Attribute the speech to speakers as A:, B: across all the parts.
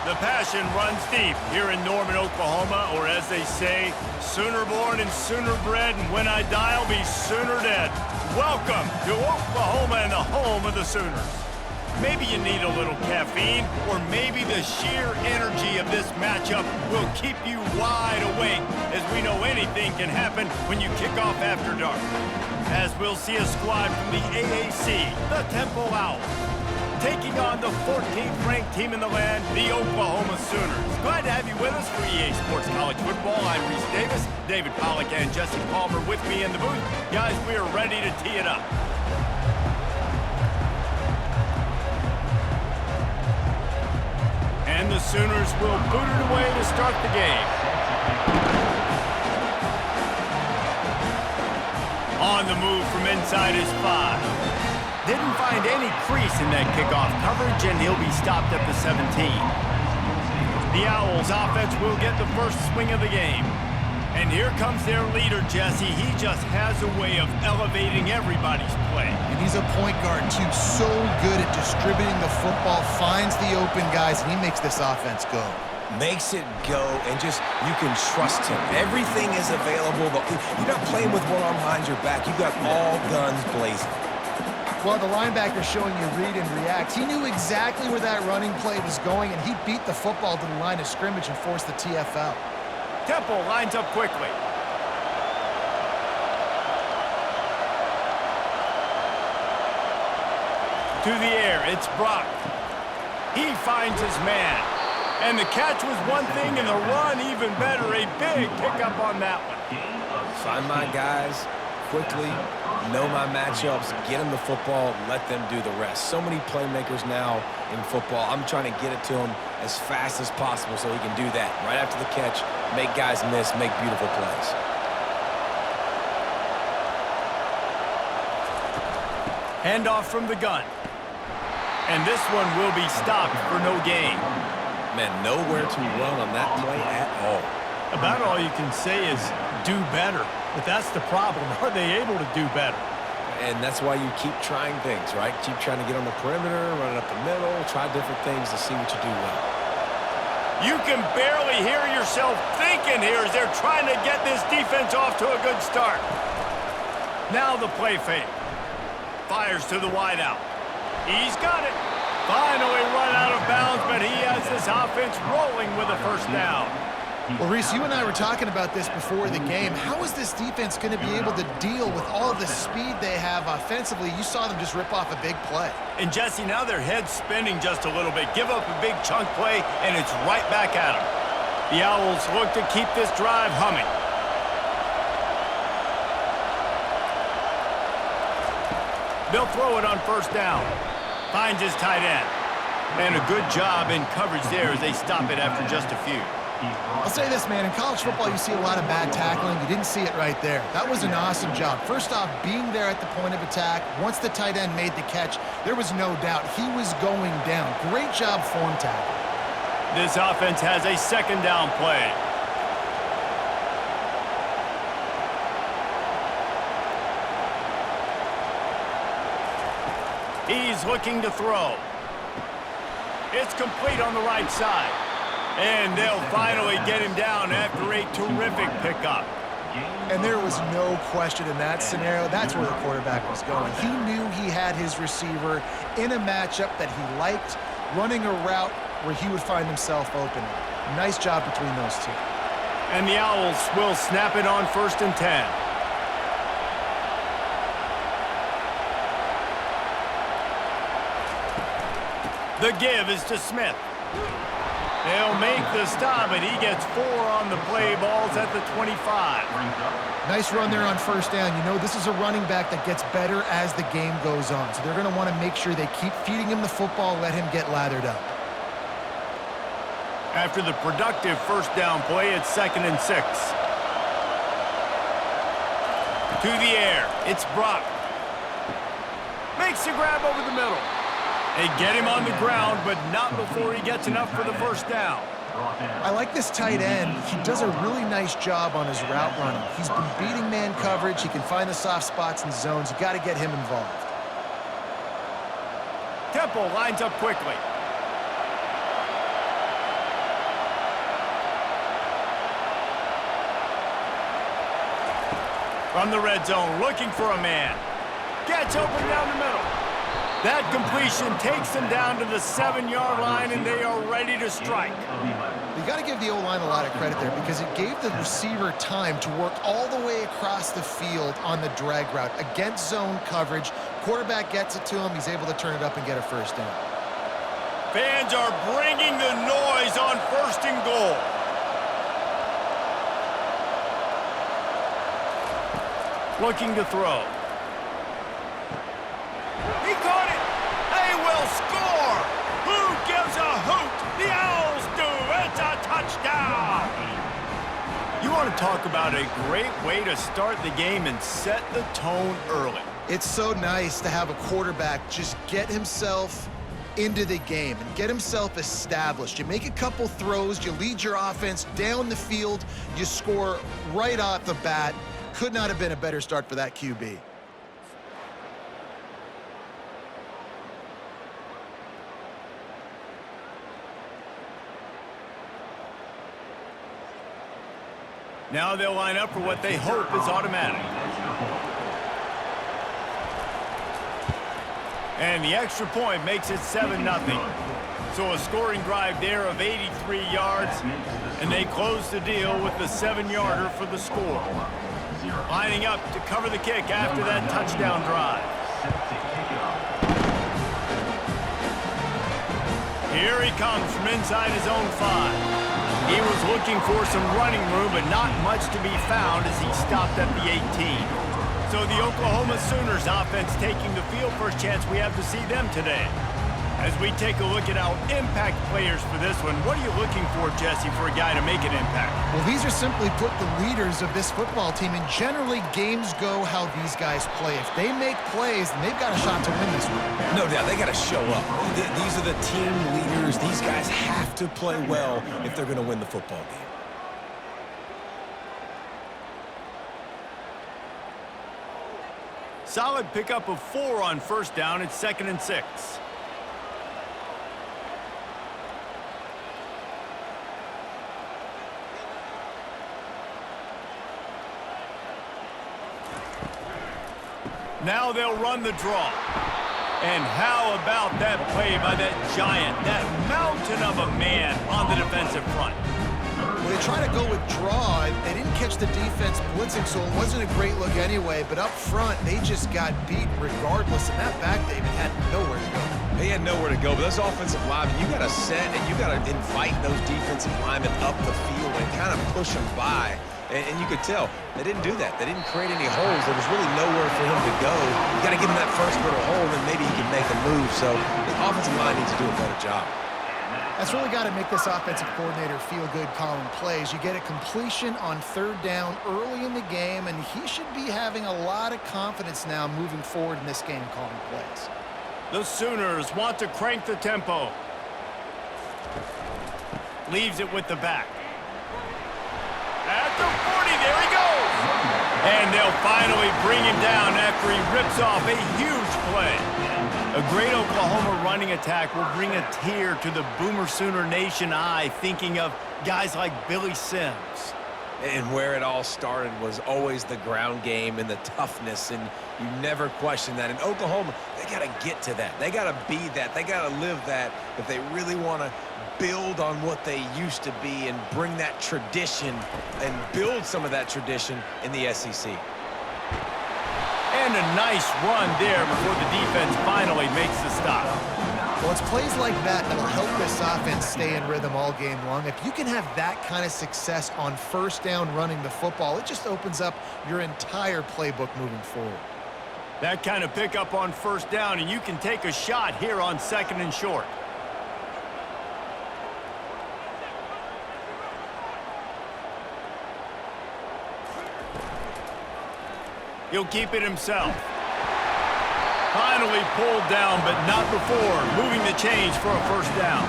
A: The passion runs deep here in Norman, Oklahoma, or as they say, sooner born and sooner bred, and when I die, I'll be sooner dead. Welcome to Oklahoma and the home of the Sooners. Maybe you need a little caffeine, or maybe the sheer energy of this matchup will keep you wide awake, as we know anything can happen when you kick off after dark. As we'll see a squad from the AAC, the Temple Owls, taking on the 14th ranked team in the land, the Oklahoma Sooners. Glad to have you with us for EA Sports College Football. I'm Reese Davis, David Pollack and Jesse Palmer with me in the booth. Guys, we are ready to tee it up. And the Sooners will boot it away to start the game. On the move from inside his 5. Didn't find any crease in that kickoff coverage, and he'll be stopped at the 17. The Owls offense will get the first swing of the game. And here comes their leader, Jesse. He just has a way of elevating everybody's play.
B: And he's a point guard, too. So good at distributing the football, finds the open guys, and he makes this offense go.
C: Makes it go, and just, you can trust him. Everything is available. You're not playing with one arm behind your back. You got all guns blazing.
B: Well, the linebacker showing you read and react. He knew exactly where that running play was going, and he beat the football to the line of scrimmage and forced the TFL.
A: Temple lines up quickly. To the air, it's Brock. He finds his man. And the catch was one thing, and the run even better. A big pickup on that one.
C: Find my guys quickly, know my matchups, get them the football, let them do the rest. So many playmakers now in football. I'm trying to get it to him as fast as possible so he can do that. Right after the catch, make guys miss, make beautiful plays.
A: Handoff from the gun. And this one will be stopped for no gain.
C: Man, nowhere to run on that play at all.
A: About all you can say is do better. But that's the problem. Are they able to do better?
C: And that's why you keep trying things, right? Keep trying to get on the perimeter, run it up the middle, try different things to see what you do well.
A: You can barely hear yourself thinking here as they're trying to get this defense off to a good start. Now the play fake. Fires to the wideout. He's got it. Finally run out of bounds, but he has this offense rolling with a first down.
B: Well, Reese, you and I were talking about this before the game. How is this defense going to be able to deal with all the speed they have offensively? You saw them just rip off a big play.
A: And, Jesse, now their head's spinning just a little bit. Give up a big chunk play, and it's right back at them. The Owls look to keep this drive humming. They'll throw it on first down. Finds his tight end. And a good job in coverage there as they stop it after just a few.
B: I'll say this, man. In college football, you see a lot of bad tackling. You didn't see it right there. That was an awesome job. First off, being there at the point of attack. Once the tight end made the catch, there was no doubt he was going down. Great job form tackle.
A: This offense has a second down play. He's looking to throw. It's complete on the right side. And they'll finally get him down after a terrific pickup.
B: And there was no question in that scenario. That's where the quarterback was going. He knew he had his receiver in a matchup that he liked, running a route where he would find himself open. Nice job between those two.
A: And the Owls will snap it on 1st and 10. The give is to Smith. They'll make the stop, and he gets 4 on the play. Balls at the 25.
B: Nice run there on first down. You know, this is a running back that gets better as the game goes on. So they're going to want to make sure they keep feeding him the football, let him get lathered up.
A: After the productive first down play, it's 2nd and 6. To the air, it's Brock. Makes the grab over the middle. They get him on the ground, but not before he gets enough for the first down.
B: I like this tight end. He does a really nice job on his route running. He's been beating man coverage. He can find the soft spots and zones. You got to get him involved.
A: Temple lines up quickly. From the red zone, looking for a man. Gets open down the middle. That completion takes them down to the 7-yard line, and they are ready to strike.
B: You got to give the O-line a lot of credit there because it gave the receiver time to work all the way across the field on the drag route against zone coverage. Quarterback gets it to him. He's able to turn it up and get a first down.
A: Fans are bringing the noise on 1st and goal. Looking to throw. He caught it. They will score. Who gives a hoot? The Owls do. It's a touchdown. You want to talk about a great way to start the game and set the tone early.
B: It's so nice to have a quarterback just get himself into the game and get himself established. You make a couple throws, you lead your offense down the field, you score right off the bat. Could not have been a better start for that QB.
A: Now they'll line up for what they hope is automatic. And the extra point makes it 7-0. So a scoring drive there of 83 yards, and they close the deal with the 7-yarder for the score. Lining up to cover the kick after that touchdown drive. Here he comes from inside his own 5. He was looking for some running room, but not much to be found as he stopped at the 18. So the Oklahoma Sooners offense taking the field. First chance we have to see them today. As we take a look at our impact players for this one, what are you looking for, Jesse, for a guy to make an impact?
B: Well, these are simply put the leaders of this football team, and generally games go how these guys play. If they make plays, then they've got a shot to win this one.
C: No doubt, they got to show up. These are the team leaders. These guys have to play well if they're going to win the football game.
A: Solid pickup of 4 on 1st down. It's 2nd and 6. Now they'll run the draw. And how about that play by that giant, that mountain of a man on the defensive front?
B: Well, they try to go with draw. They didn't catch the defense blitzing, so it wasn't a great look anyway. But up front, they just got beat regardless. And that back, David, had nowhere to go.
C: They had nowhere to go, but those offensive linemen, you got to set and you got to invite those defensive linemen up the field and kind of push them by. And you could tell they didn't do that. They didn't create any holes. There was really nowhere for him to go. You got to give him that first little hole, and maybe he can make a move. So the offensive line needs to do a better job.
B: That's really got to make this offensive coordinator feel good calling plays. You get a completion on 3rd down early in the game, and he should be having a lot of confidence now moving forward in this game calling plays.
A: The Sooners want to crank the tempo. Leaves it with the back. At the 40, there he goes. And they'll finally bring him down after he rips off a huge play. A great Oklahoma running attack will bring a tear to the Boomer Sooner Nation eye, thinking of guys like Billy Sims.
C: And where it all started was always the ground game and the toughness, and you never question that. In Oklahoma, they got to get to that. They got to be that. They got to live that if they really want to build on what they used to be and bring that tradition and build some of that tradition in the SEC.
A: And a nice run there before the defense finally makes the stop.
B: Well, it's plays like that that'll help this offense stay in rhythm all game long. If you can have that kind of success on 1st down running the football, it just opens up your entire playbook moving forward.
A: That kind of pickup on 1st down, and you can take a shot here on 2nd and short. He'll keep it himself. Finally pulled down, but not before moving the change for a 1st down.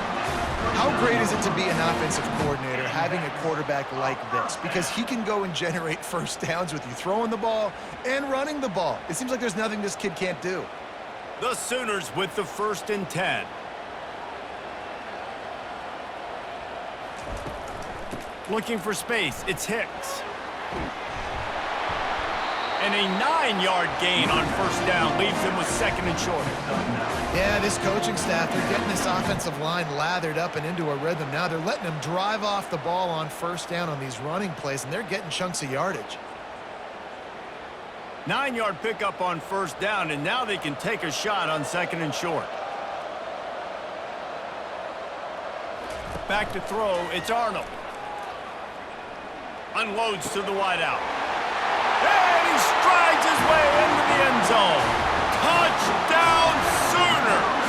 B: How great is it to be an offensive coordinator having a quarterback like this? Because he can go and generate 1st downs with you throwing the ball and running the ball. It seems like there's nothing this kid can't do.
A: The Sooners with the 1st and 10. Looking for space, it's Hicks. And a 9-yard gain on first down leaves them with second and short.
B: Yeah, this coaching staff, they're getting this offensive line lathered up and into a rhythm. Now they're letting them drive off the ball on first down on these running plays, and they're getting chunks of yardage.
A: 9-yard pickup on first down, and now they can take a shot on second and short. Back to throw, it's Arnold. Unloads to the wideout. And he strides his way into the end zone. Touchdown Sooners!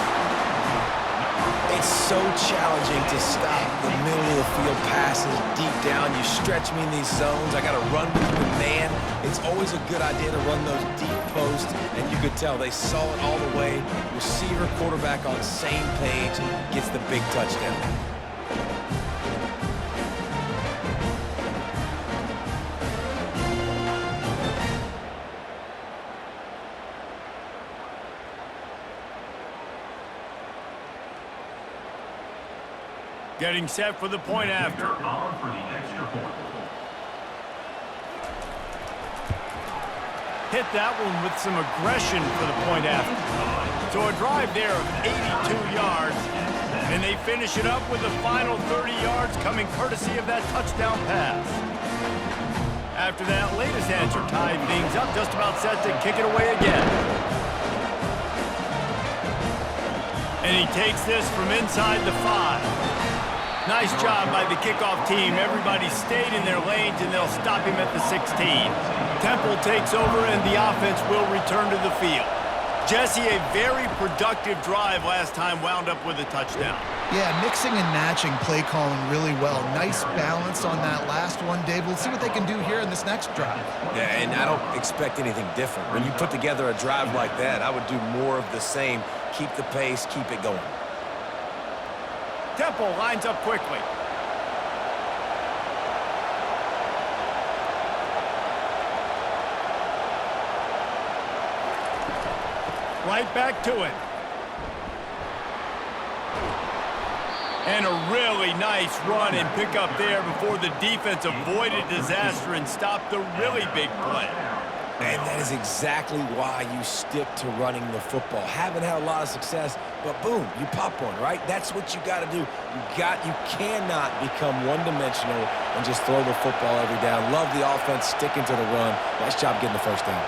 C: It's so challenging to stop the middle of the field passes deep down. You stretch me in these zones. I got to run with the man. It's always a good idea to run those deep posts, and you could tell they saw it all the way. Receiver, quarterback on same page, gets the big touchdown.
A: Getting set for the point after. Hit that one with some aggression for the point after. So a drive there of 82 yards, and they finish it up with the final 30 yards coming courtesy of that touchdown pass. After that latest answer tied things up, just about set to kick it away again. And he takes this from inside the 5. Nice job by the kickoff team. Everybody stayed in their lanes, and they'll stop him at the 16. Temple takes over, and the offense will return to the field. Jesse, a very productive drive last time, wound up with a touchdown.
B: Yeah, mixing and matching play calling really well. Nice balance on that last one, Dave. We'll see what they can do here in this next drive.
C: Yeah, and I don't expect anything different. When you put together a drive like that, I would do more of the same. Keep the pace, keep it going.
A: Temple lines up quickly. Right back to it. And a really nice run and pick up there before the defense avoided disaster and stopped the really big play.
C: And that is exactly why you stick to running the football. Haven't had a lot of success, but boom, you pop one, right? That's what you got to do. You cannot become one-dimensional and just throw the football every down. Love the offense sticking to the run. Nice job getting the first down.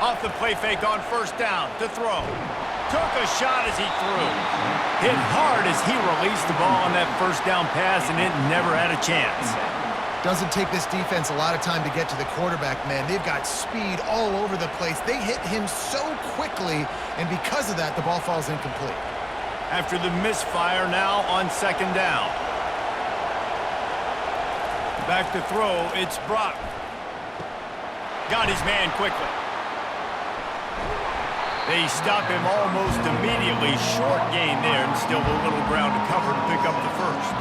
A: Off the play fake on first down to throw. Took a shot as he threw. Hit hard as he released the ball on that first down pass, and it never had a chance.
B: Doesn't take this defense a lot of time to get to the quarterback, man. They've got speed all over the place. They hit him so quickly, and because of that, the ball falls incomplete.
A: After the misfire, now on second down. Back to throw, it's Brock. Got his man quickly. They stop him almost immediately. Short gain there, and still a little ground to cover to pick up the first.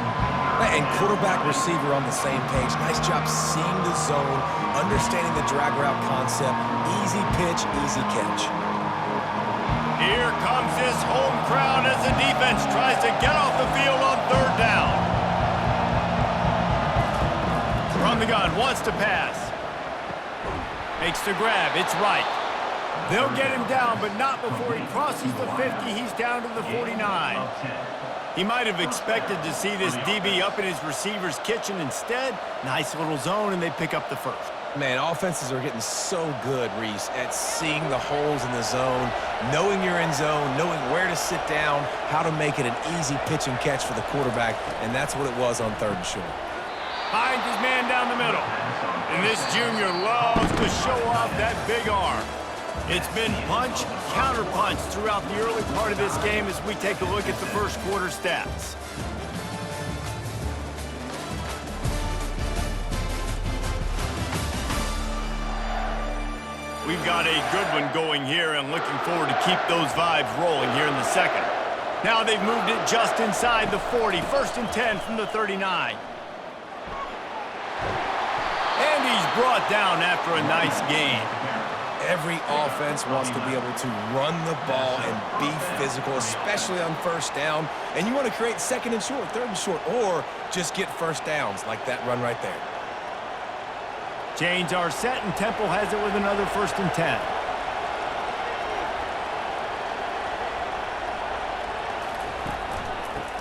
C: And quarterback, receiver on the same page. Nice job seeing the zone, understanding the drag route concept. Easy pitch, easy catch.
A: Here comes this home crowd as the defense tries to get off the field on third down. From the gun, wants to pass. Makes the grab, it's right. They'll get him down, but not before he crosses the 50. He's down to the 49. He might have expected to see this DB up in his receiver's kitchen. Instead, nice little zone, and they pick up the first.
C: Man, offenses are getting so good, Reese, at seeing the holes in the zone, knowing you're in zone, knowing where to sit down, how to make it an easy pitch and catch for the quarterback, and that's what it was on third and short.
A: Finds his man down the middle. And this junior loves to show off that big arm. It's been punch, counter-punch throughout the early part of this game as we take a look at the first quarter stats. We've got a good one going here and looking forward to keep those vibes rolling here in the second. Now they've moved it just inside the 40, 1st and 10 from the 39. And he's brought down after a nice gain.
C: Every offense wants to be able to run the ball and be physical, especially on first down. And you want to create second and short, third and short, or just get first downs like that run right there.
A: Chains are set, and Temple has it with another 1st and 10.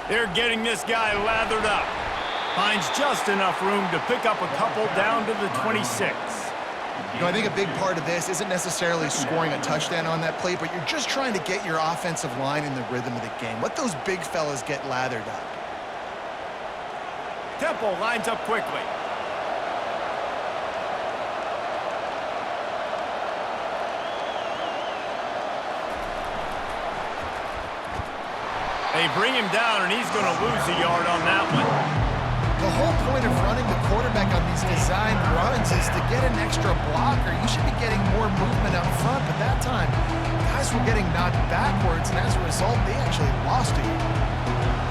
A: They're getting this guy lathered up. Finds just enough room to pick up a couple down to the 26.
B: You know, I think a big part of this isn't necessarily scoring a touchdown on that play, but you're just trying to get your offensive line in the rhythm of the game. Let those big fellas get lathered up.
A: Temple lines up quickly. They bring him down, and he's going to lose a yard on that one.
B: The whole point of running the quarterback on these designed runs is to get an extra blocker. You should be getting more movement up front, but that time, guys were getting knocked backwards, and as a result, they actually lost it.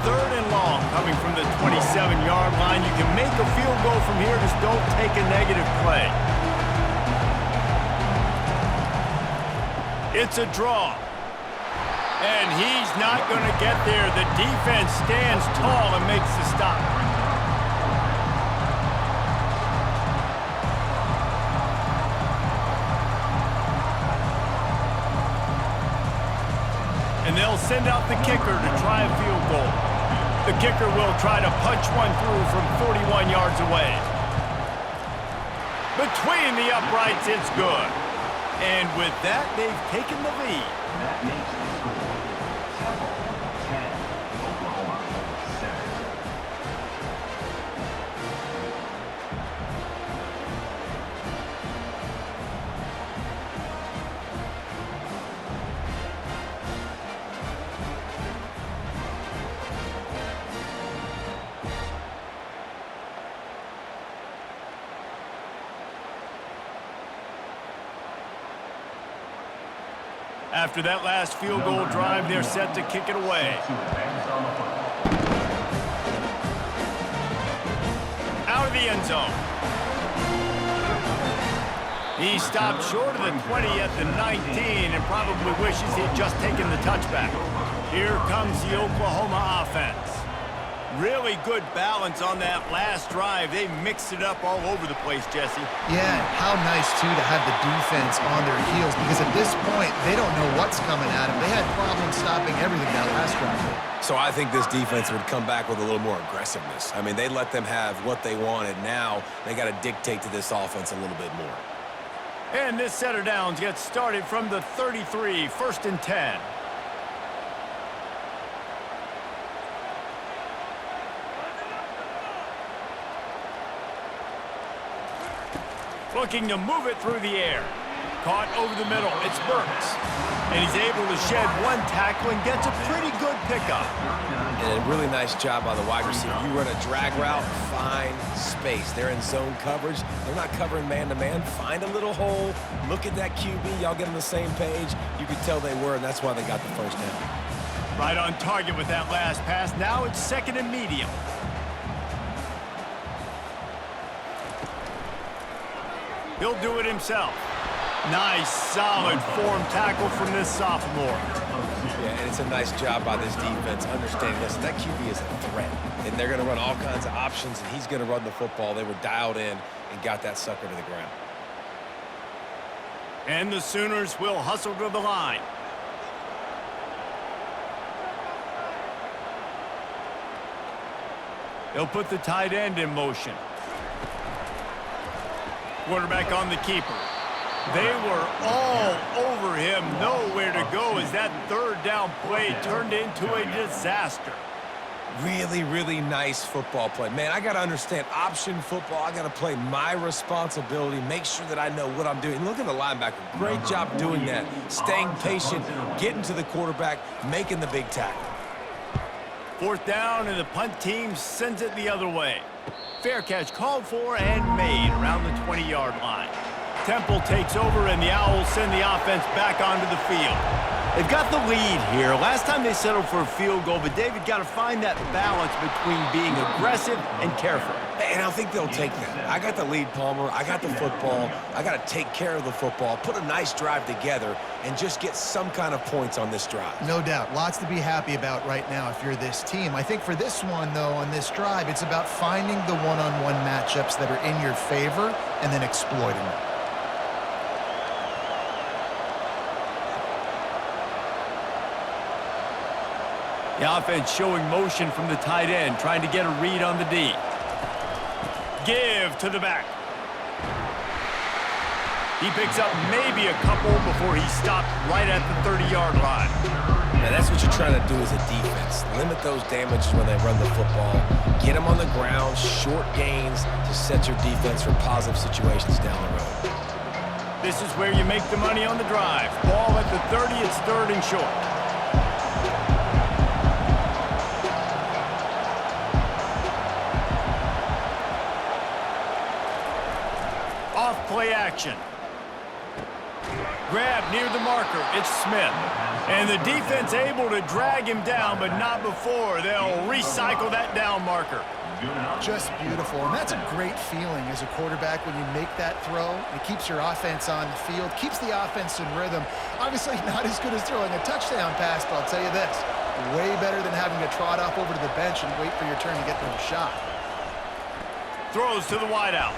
A: 3rd and long coming from the 27-yard line. You can make a field goal from here, just don't take a negative play. It's a draw. And he's not going to get there. The defense stands tall and makes the stop. And they'll send out the kicker to try a field goal. The kicker will try to punch one through from 41 yards away. Between the uprights, it's good. And with that, they've taken the lead.
D: That makes the score Temple 10, Oklahoma 7.
A: After that last field goal drive, they're set to kick it away. Out of the end zone. He stopped short of the 20 at the 19 and probably wishes he'd just taken the touchback. Here comes the Oklahoma offense. Really good balance on that last drive. They mixed it up all over the place, Jesse.
B: Yeah, how nice, too, to have the defense on their heels, because at this point, they don't know what's coming at them. They had problems stopping everything that last drive.
C: So I think this defense would come back with a little more aggressiveness. I mean, they let them have what they wanted. Now they got to dictate to this offense a little bit more.
A: And this set of downs gets started from the 33, 1st and 10. Looking to move it through the air. Caught over the middle. It's Burks. And he's able to shed one tackle and gets a pretty good pickup.
C: And a really nice job by the wide receiver. You run a drag route, find space. They're in zone coverage. They're not covering man-to-man. Find a little hole. Look at that QB. Y'all get on the same page. You could tell they were, and that's why they got the 1st down.
A: Right on target with that last pass. Now it's 2nd and medium. He'll do it himself. Nice, solid form tackle from this sophomore.
C: Yeah, and it's a nice job by this defense understanding this. That QB is a threat, and they're going to run all kinds of options, and he's going to run the football. They were dialed in and got that sucker to the ground.
A: And the Sooners will hustle to the line. They'll put the tight end in motion. Quarterback on the keeper. They were all over him, nowhere to go as that 3rd down play turned into a disaster.
C: Really, really nice football play. Man, I got to understand option football. I got to play my responsibility, make sure that I know what I'm doing. Look at the linebacker. Great job doing that. Staying patient, getting to the quarterback, making the big tackle.
A: 4th down, and the punt team sends it the other way. Fair catch called for and made around the 20-yard line. Temple takes over, and the Owls send the offense back onto the field. They've got the lead here. Last time they settled for a field goal, but David got to find that balance between being aggressive and careful.
C: And I think they'll take that. I got the lead, Palmer. I got the football. I got to take care of the football, put a nice drive together, and just get some kind of points on this drive.
B: No doubt. Lots to be happy about right now if you're this team. I think for this one, though, on this drive, it's about finding the one-on-one matchups that are in your favor and then exploiting them.
A: The offense showing motion from the tight end, trying to get a read on the D. Give to the back. He picks up maybe a couple before he stopped right at the 30-yard line.
C: Now that's what you're trying to do as a defense. Limit those damages when they run the football. Get them on the ground, short gains to set your defense for positive situations down the road.
A: This is where you make the money on the drive. Ball at the 30, it's 3rd and short. Play action. Grab near the marker. It's Smith. And the defense able to drag him down, but not before. They'll recycle that down marker.
B: Just beautiful. And that's a great feeling as a quarterback when you make that throw. It keeps your offense on the field, keeps the offense in rhythm. Obviously not as good as throwing a touchdown pass, but I'll tell you this, way better than having to trot off over to the bench and wait for your turn to get the shot.
A: Throws to the wideout.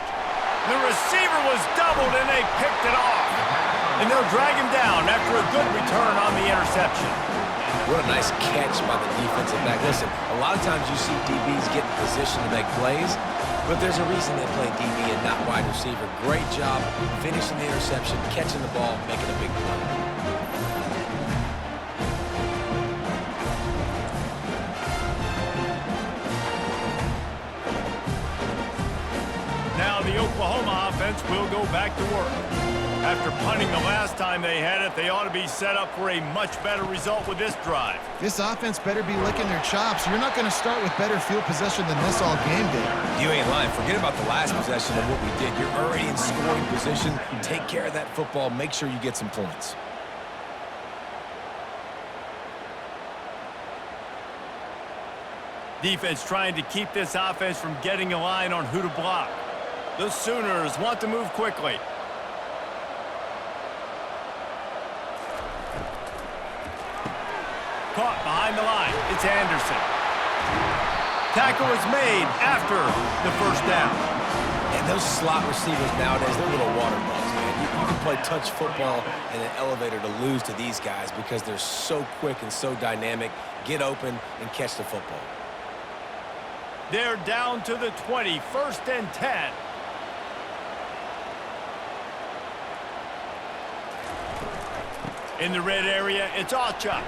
A: The receiver was doubled, and they picked it off. And they'll drag him down after a good return on the interception.
C: What a nice catch by the defensive back. Listen, a lot of times you see DBs get in position to make plays, but there's a reason they play DB and not wide receiver. Great job finishing the interception, catching the ball, making a big play.
A: Now the Oklahoma offense will go back to work. After punting the last time they had it, they ought to be set up for a much better result with this drive.
B: This offense better be licking their chops. You're not going to start with better field possession than this all game day.
C: You ain't lying. Forget about the last possession and what we did. You're already in scoring position. Take care of that football. Make sure you get some points.
A: Defense trying to keep this offense from getting a line on who to block. The Sooners want to move quickly. Caught behind the line. It's Anderson. Tackle is made after the first down.
C: And those slot receivers nowadays, they're little water bugs, man. You can play touch football in an elevator to lose to these guys because they're so quick and so dynamic. Get open and catch the football.
A: They're down to the 20, 1st and 10. In the red area, it's Ochuk.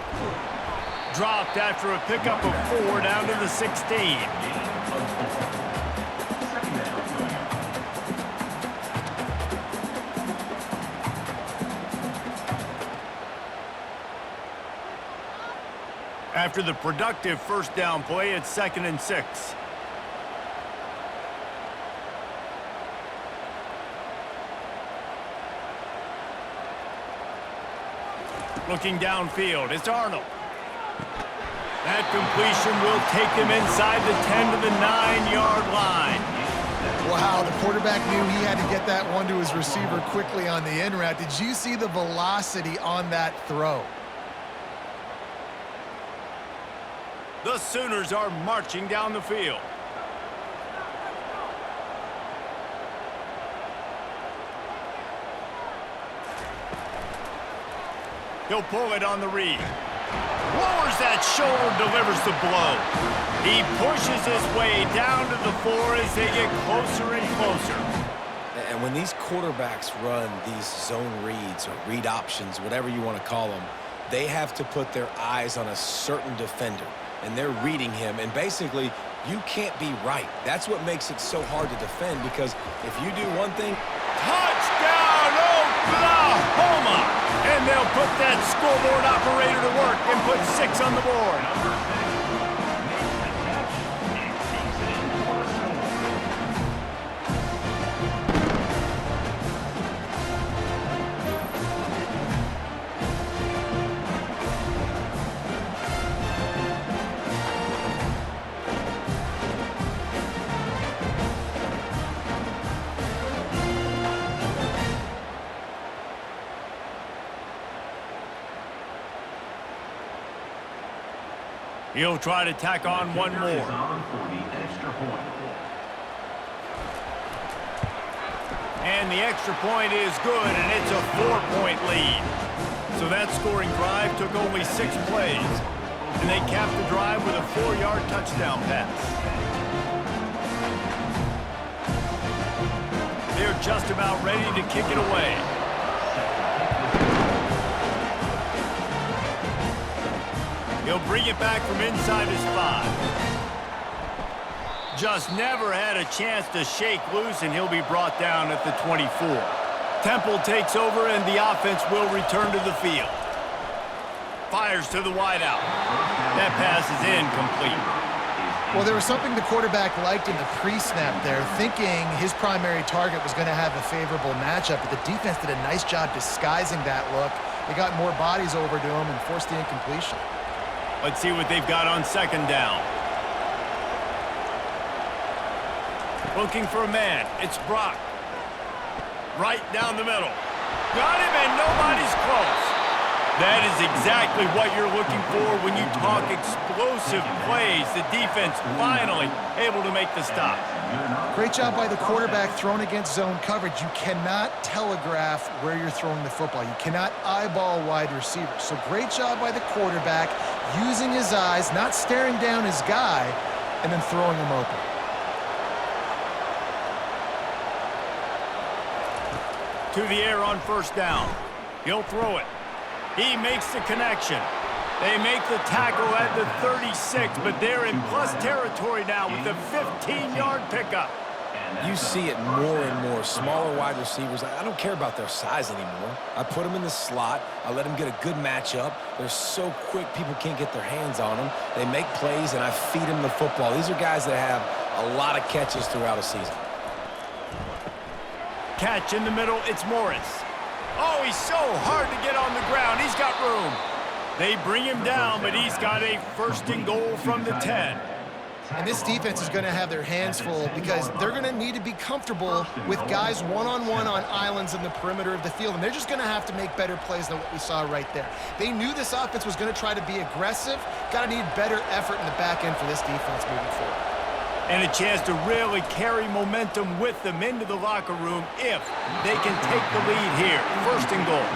A: Dropped after a pickup of 4 down to the 16. After the productive first down play, it's 2nd and 6. Looking downfield, it's Arnold. That completion will take him inside the 10 to the 9-yard line.
B: Wow, the quarterback knew he had to get that one to his receiver quickly on the in route. Did you see the velocity on that throw?
A: The Sooners are marching down the field. He'll pull it on the read. Lowers that shoulder, delivers the blow. He pushes his way down to the 4 as they get closer and closer.
C: And when these quarterbacks run these zone reads or read options, whatever you want to call them, they have to put their eyes on a certain defender. And they're reading him. And basically, you can't be right. That's what makes it so hard to defend, because if you do one thing...
A: Touchdown, Oklahoma! And they'll put that scoreboard operator to work and put 6 on the board. He'll try to tack on one more.
D: For the extra point.
A: And the extra point is good, and it's a 4-point lead. So that scoring drive took only 6 plays, and they capped the drive with a 4-yard touchdown pass. They're just about ready to kick it away. He'll bring it back from inside his 5. Just never had a chance to shake loose, and he'll be brought down at the 24. Temple takes over, and the offense will return to the field. Fires to the wideout. That pass is incomplete.
B: Well, there was something the quarterback liked in the pre-snap there, thinking his primary target was going to have a favorable matchup, but the defense did a nice job disguising that look. They got more bodies over to him and forced the incompletion.
A: Let's see what they've got on second down. Looking for a man. It's Brock. Right down the middle. Got him, and nobody's close. That is exactly what you're looking for when you talk explosive plays. The defense finally able to make the stop.
B: Great job by the quarterback thrown against zone coverage. You cannot telegraph where you're throwing the football. You cannot eyeball wide receivers. So great job by the quarterback using his eyes, not staring down his guy, and then throwing him open.
A: To the air on first down. He'll throw it. He makes the connection. They make the tackle at the 36, but they're in plus territory now with the 15-yard pickup.
C: You see it more and more. Smaller wide receivers, I don't care about their size anymore. I put them in the slot. I let them get a good matchup. They're so quick, people can't get their hands on them. They make plays, and I feed them the football. These are guys that have a lot of catches throughout a season.
A: Catch in the middle, it's Morris. Oh, he's so hard to get on the ground. He's got room. They bring him down, but he's got a 1st and goal from the 10.
B: And this defense is going to have their hands full because they're going to need to be comfortable with guys one-on-one on islands in the perimeter of the field, and they're just going to have to make better plays than what we saw right there. They knew this offense was going to try to be aggressive. Got to need better effort in the back end for this defense moving forward.
A: And a chance to really carry momentum with them into the locker room if they can take the lead here. 1st and goal.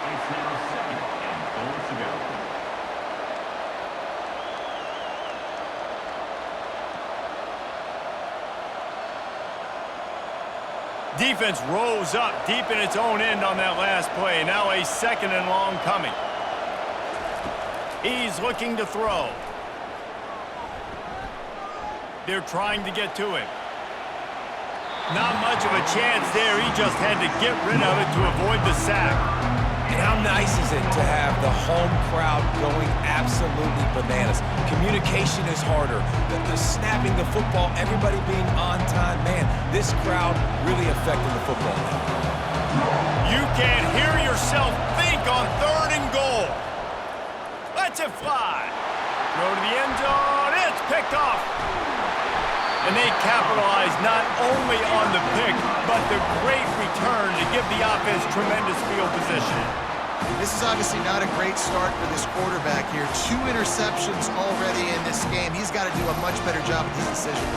D: It's now 2nd and goal to go.
A: Defense rose up deep in its own end on that last play. Now a 2nd and long coming. He's looking to throw. They're trying to get to him. Not much of a chance there. He just had to get rid of it to avoid the sack.
C: And how nice is it to have the home crowd going absolutely bananas? Communication is harder. The snapping the football, everybody being on time. Man, this crowd really affecting the football now.
A: You can hear yourself think on 3rd and goal. Let's it fly. Throw to the end zone. It's picked off. And they capitalize not only on the pick, but the great return to give the offense tremendous field position.
B: This is obviously not a great start for this quarterback here. 2 interceptions already in this game. He's got to do a much better job with his decision.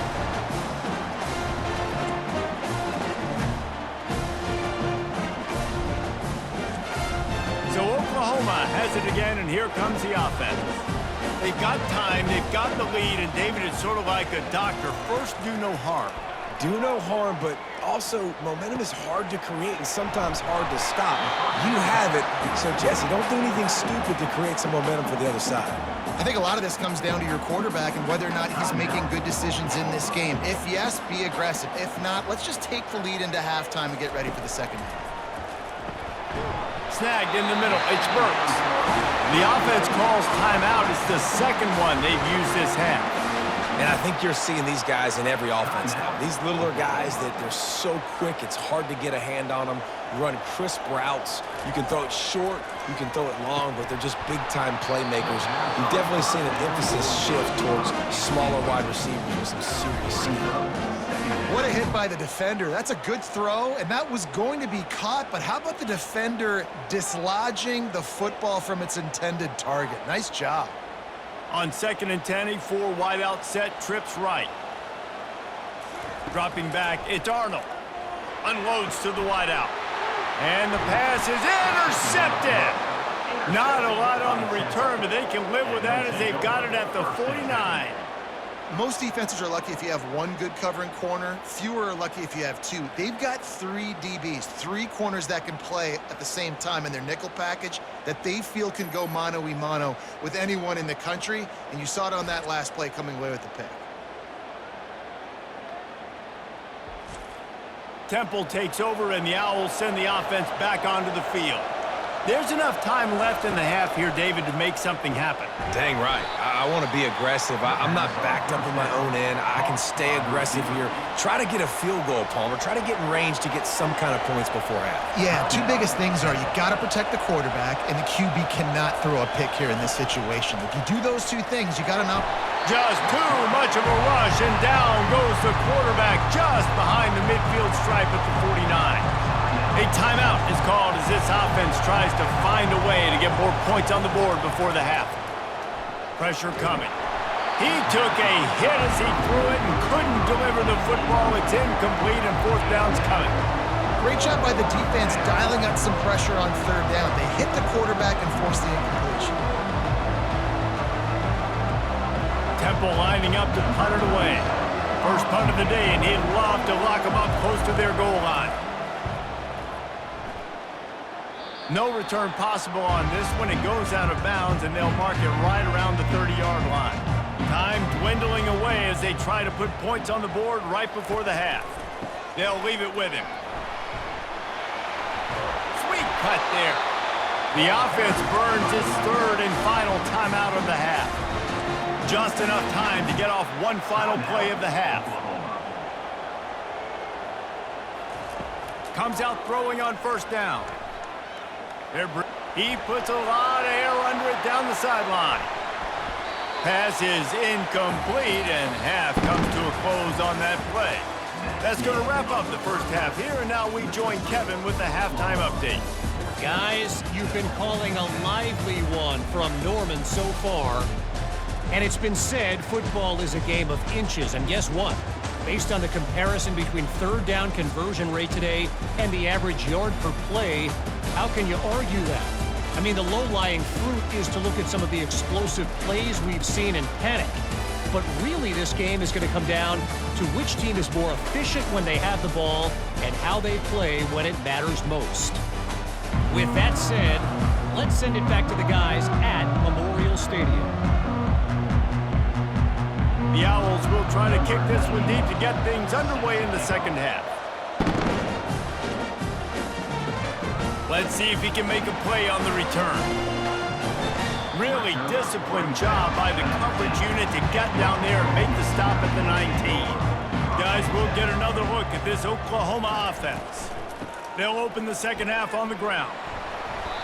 A: So Oklahoma has it again, and here comes the offense. They've got time, they've got the lead, and David is sort of like a doctor. First, do no harm.
C: Do no harm, but also momentum is hard to create and sometimes hard to stop. You have it, so Jesse, don't do anything stupid to create some momentum for the other side.
B: I think a lot of this comes down to your quarterback and whether or not he's making good decisions in this game. If yes, be aggressive. If not, let's just take the lead into halftime and get ready for the second half.
A: Snagged in the middle, it's Burks. The offense calls timeout. It's the 2nd one they've used this half.
C: And I think you're seeing these guys in every offense now. These littler guys that they're so quick, it's hard to get a hand on them. You run crisp routes. You can throw it short, you can throw it long, but they're just big-time playmakers. You've definitely seen an emphasis shift towards smaller wide receivers with some serious skill.
B: What a hit by the defender. That's a good throw, and that was going to be caught, but how about the defender dislodging the football from its intended target? Nice job.
A: On 2nd and 10, a 4 wideout set, trips right. Dropping back, it's Arnold. Unloads to the wideout. And the pass is intercepted. Not a lot on the return, but they can live with that as they've got it at the 49.
B: Most defenses are lucky if you have one good covering corner. Fewer are lucky if you have two. They've got 3 DBs, 3 corners that can play at the same time in their nickel package that they feel can go mano-a-mano with anyone in the country, and you saw it on that last play coming away with the pick.
A: Temple takes over, and the Owls send the offense back onto the field. There's enough time left in the half here, David, to make something happen.
C: Dang right. I want to be aggressive. I'm not backed up in my own end. I can stay aggressive here. Try to get a field goal, Palmer. Try to get in range to get some kind of points before half.
B: Yeah, 2 biggest things are you got to protect the quarterback, and the QB cannot throw a pick here in this situation. If you do those 2 things, you got enough.
A: Just too much of a rush, and down goes the quarterback just behind the midfield stripe at the 49. A timeout is called as this offense tries to find a way to get more points on the board before the half. Pressure coming. He took a hit as he threw it and couldn't deliver the football. It's incomplete and 4th down's coming.
B: Great job by the defense dialing up some pressure on 3rd down. They hit the quarterback and forced the incompletion.
A: Temple lining up to punt it away. First punt of the day, and he'd love to lock them up close to their goal line. No return possible on this one. It goes out of bounds, and they'll mark it right around the 30-yard line. Time dwindling away as they try to put points on the board right before the half. They'll leave it with him. Sweet cut there. The offense burns its 3rd and final timeout of the half. Just enough time to get off one final play of the half. Comes out throwing on 1st down. He puts a lot of air under it down the sideline. Pass is incomplete, and half comes to a close on that play. That's going to wrap up the first half here, and now we join Kevin with the halftime update.
E: Guys, you've been calling a lively one from Norman so far. And it's been said football is a game of inches, and guess what? Based on the comparison between 3rd down conversion rate today and the average yard per play, how can you argue that? I mean, the low-lying fruit is to look at some of the explosive plays we've seen in panic. But really, this game is going to come down to which team is more efficient when they have the ball and how they play when it matters most. With that said, let's send it back to the guys at Memorial Stadium.
A: The Owls will try to kick this one deep to get things underway in the 2nd half. Let's see if he can make a play on the return. Really disciplined job by the coverage unit to get down there and make the stop at the 19. Guys, we'll get another look at this Oklahoma offense. They'll open the 2nd half on the ground.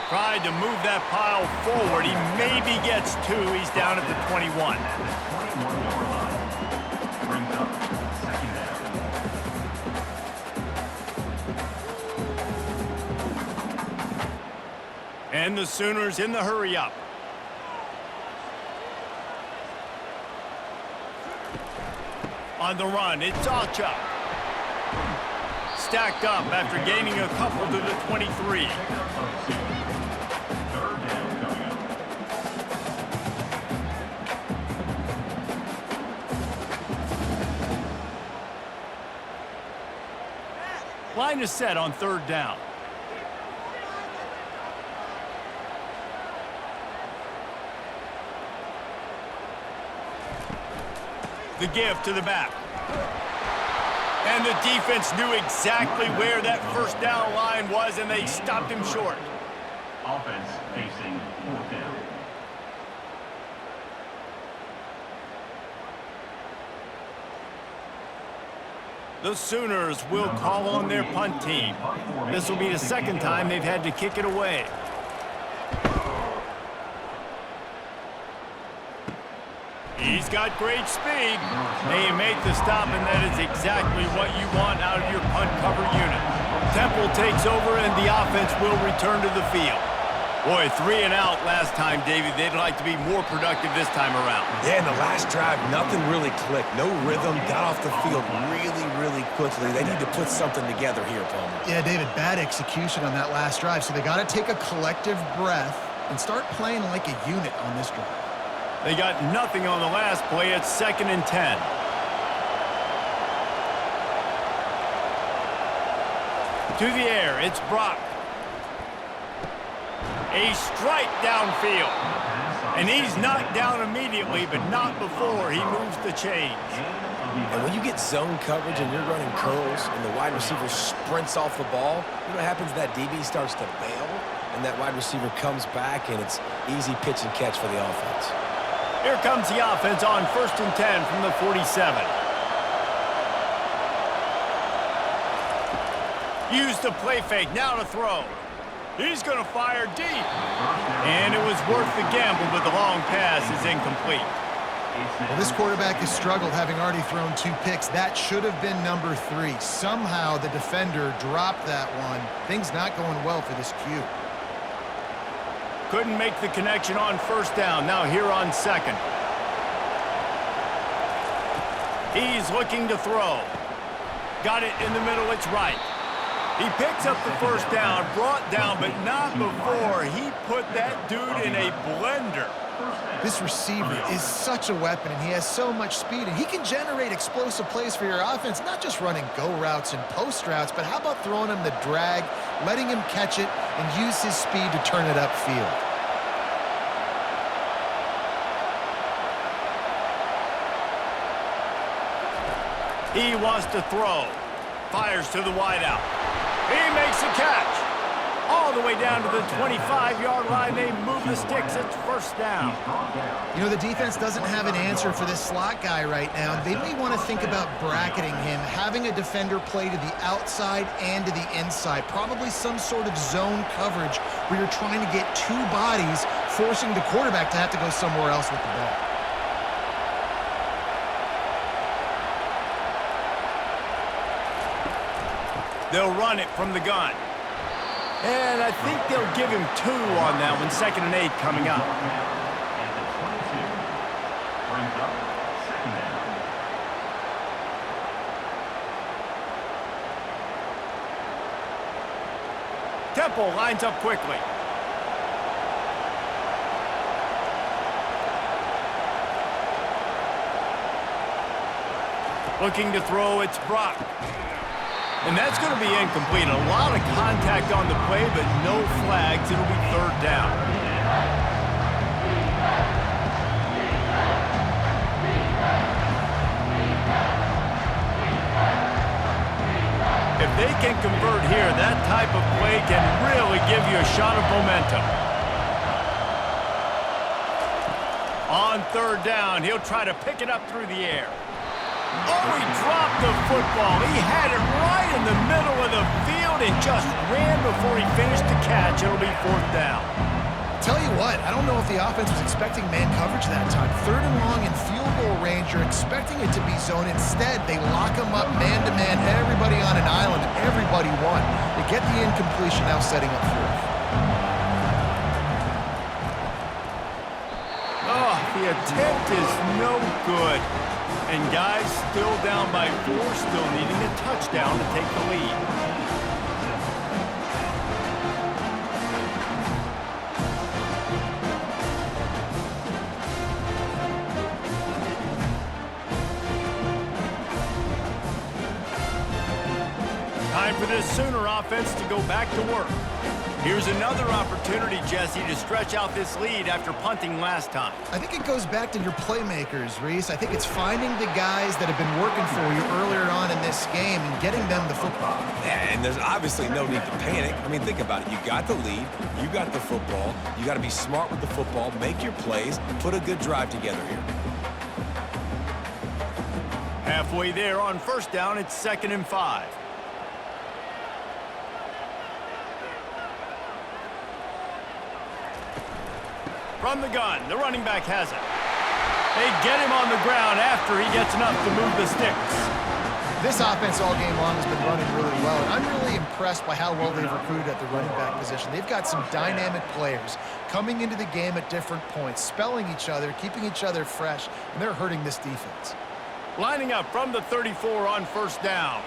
A: Tried to move that pile forward. He maybe gets 2. He's down at the 21. And the Sooners in the hurry-up. On the run, it's Alchuk. Stacked up after gaining a couple to the 23. Line is set on 3rd down. The give to the back. And the defense knew exactly where that 1st down line was, and they stopped him short.
D: Offense facing 4th down.
A: The Sooners will call on their punt team. This will be the 2nd time they've had to kick it away. He's got great speed. They make the stop, and that is exactly what you want out of your punt cover unit. Temple takes over, and the offense will return to the field. Boy, 3 and out last time, David. They'd like to be more productive this time around.
C: Yeah, in the last drive, nothing really clicked. No rhythm, got off the field really quickly. They need to put something together here, Palmer.
B: Yeah, David, bad execution on that last drive, so they got to take a collective breath and start playing like a unit on this drive.
A: They got nothing on the last play. It's 2nd and 10. To the air, it's Brock. A strike downfield. And he's knocked down immediately, but not before he moves the chains.
C: And when you get zone coverage and you're running curls and the wide receiver sprints off the ball, you know what happens? That DB starts to bail, and that wide receiver comes back, and it's easy pitch and catch for the offense.
A: Here comes the offense on 1st and 10 from the 47. Use the play fake, now to throw. He's going to fire deep. And it was worth the gamble, but the long pass is incomplete.
B: Well, this quarterback has struggled, having already thrown 2 picks. That should have been number 3. Somehow the defender dropped that one. Things not going well for this Q.
A: Couldn't make the connection on 1st down. Now here on 2nd. He's looking to throw. Got it in the middle, it's right. He picks up the 1st down, brought down, but not before he put that dude in a blender.
B: This receiver is such a weapon, and he has so much speed, and he can generate explosive plays for your offense, not just running go routes and post routes, but how about throwing him the drag, letting him catch it, and use his speed to turn it upfield.
A: He wants to throw. Fires to the wideout. He makes a catch. All the way down to the 25-yard line. They move the sticks. It's 1st down.
B: You know, the defense doesn't have an answer for this slot guy right now. They may want to think about bracketing him, having a defender play to the outside and to the inside. Probably some sort of zone coverage where you're trying to get 2 bodies, forcing the quarterback to have to go somewhere else with the ball.
A: They'll run it from the gun. And I think they'll give him 2 on that one. 2nd and 8 coming up.
D: And the 22 brings up 2nd down.
A: Temple lines up quickly. Looking to throw, it's Brock. And that's going to be incomplete. A lot of contact on the play, but no flags. It'll be 3rd down. If they can convert here, that type of play can really give you a shot of momentum. On 3rd down, he'll try to pick it up through the air. Oh, he dropped the football. He had it right in the middle of the field and just ran before he finished the catch. It'll be 4th down.
B: Tell you what, I don't know if the offense was expecting man coverage that time. 3rd and long in field goal range. You're expecting it to be zone. Instead, they lock him up man-to-man, everybody on an island, everybody won. They get the incompletion, now setting up 4th.
A: Oh, the attempt is no good. And guys still down by 4, still needing a touchdown to take the lead. Time for this Sooner offense to go back to work. Here's another opportunity, Jesse, to stretch out this lead after punting last time.
B: I think it goes back to your playmakers, Reese. I think it's finding the guys that have been working for you earlier on in this game and getting them the football.
C: Yeah, and there's obviously no need to panic. I mean, think about it. You got the lead. You got the football. You got to be smart with the football, make your plays, put a good drive together here.
A: Halfway there on 1st down, it's 2nd and 5. From the gun, the running back has it. They get him on the ground after he gets enough to move the sticks.
B: This offense all game long has been running really well, and I'm really impressed by how well they've recruited at the running back position. They've got some dynamic players coming into the game at different points, spelling each other, keeping each other fresh, and they're hurting this defense.
A: Lining up from the 34 on first down.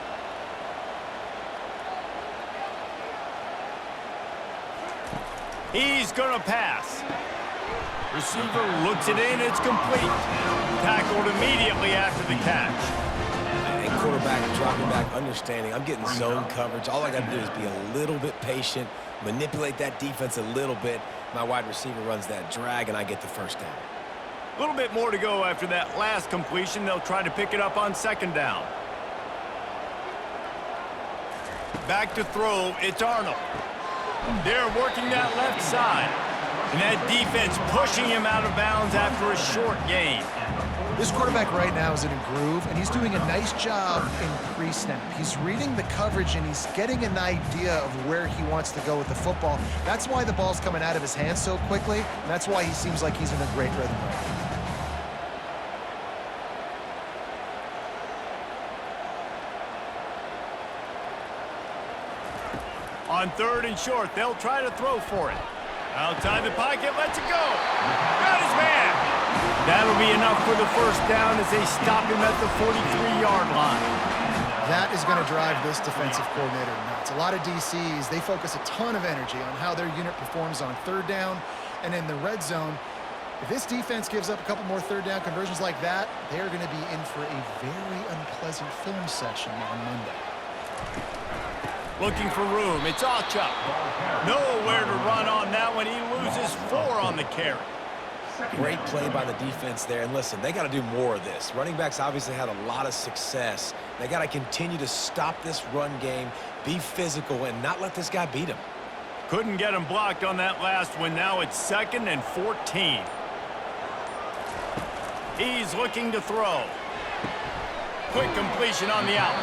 A: He's going to pass. Receiver looks it in. It's complete. Tackled immediately after the catch.
C: And quarterback dropping back, understanding. I'm getting zone coverage. All I got to do is be a little bit patient, manipulate that defense a little bit. My wide receiver runs that drag, and I get the first down.
A: A little bit more to go after that last completion. They'll try to pick it up on second down. Back to throw. It's Arnold. They're working that left side. And that defense pushing him out of bounds after a short gain.
B: This quarterback right now is in a groove, and he's doing a nice job in pre-snap. He's reading the coverage, and he's getting an idea of where he wants to go with the football. That's why the ball's coming out of his hands so quickly, and that's why he seems like he's in a great rhythm right now.
A: On third and short, they'll try to throw for it. Outside the pocket, lets it go. Got his man. That'll be enough for the first down as they stop him at the 43-yard line.
B: That is going to drive this defensive coordinator nuts. A lot of DCs, they focus a ton of energy on how their unit performs on third down and in the red zone. If this defense gives up a couple more third down conversions like that, they're going to be in for a very unpleasant film session on Monday.
A: Looking for room. It's Ochuk. Nowhere to run on that one. He loses 4 on the carry.
C: Great play by the defense there. And listen, they got to do more of this. Running backs obviously had a lot of success. They got to continue to stop this run game, be physical, and not let this guy beat him.
A: Couldn't get him blocked on that last one. Now it's 2nd and 14. He's looking to throw. Quick completion on the out.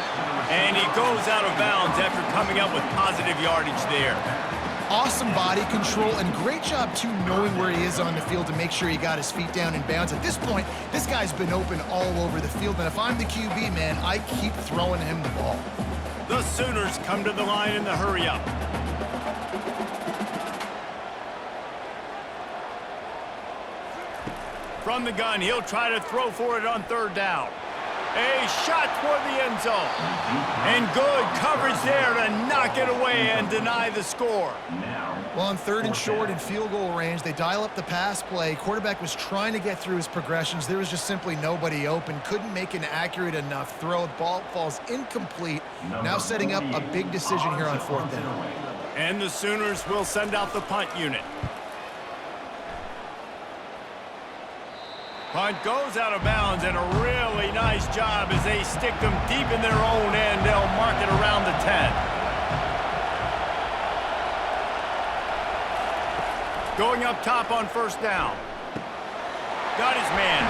A: And he goes out of bounds after coming up with positive yardage there.
B: Awesome body control and great job, too, knowing where he is on the field to make sure he got his feet down in bounds. At this point, this guy's been open all over the field, and if I'm the QB, man, I keep throwing him the ball.
A: The Sooners come to the line in the hurry-up. From the gun, he'll try to throw for it on third down. A shot toward the end zone. And good coverage there to knock it away and deny the score.
B: Well, on third and short in field goal range, they dial up the pass play. Quarterback was trying to get through his progressions. There was just simply nobody open. Couldn't make an accurate enough throw. The ball falls incomplete. Now setting up a big decision here on fourth down.
A: And the Sooners will send out the punt unit. Punt goes out of bounds, and a really nice job as they stick them deep in their own end. They'll mark it around the 10. Going up top on first down. Got his man.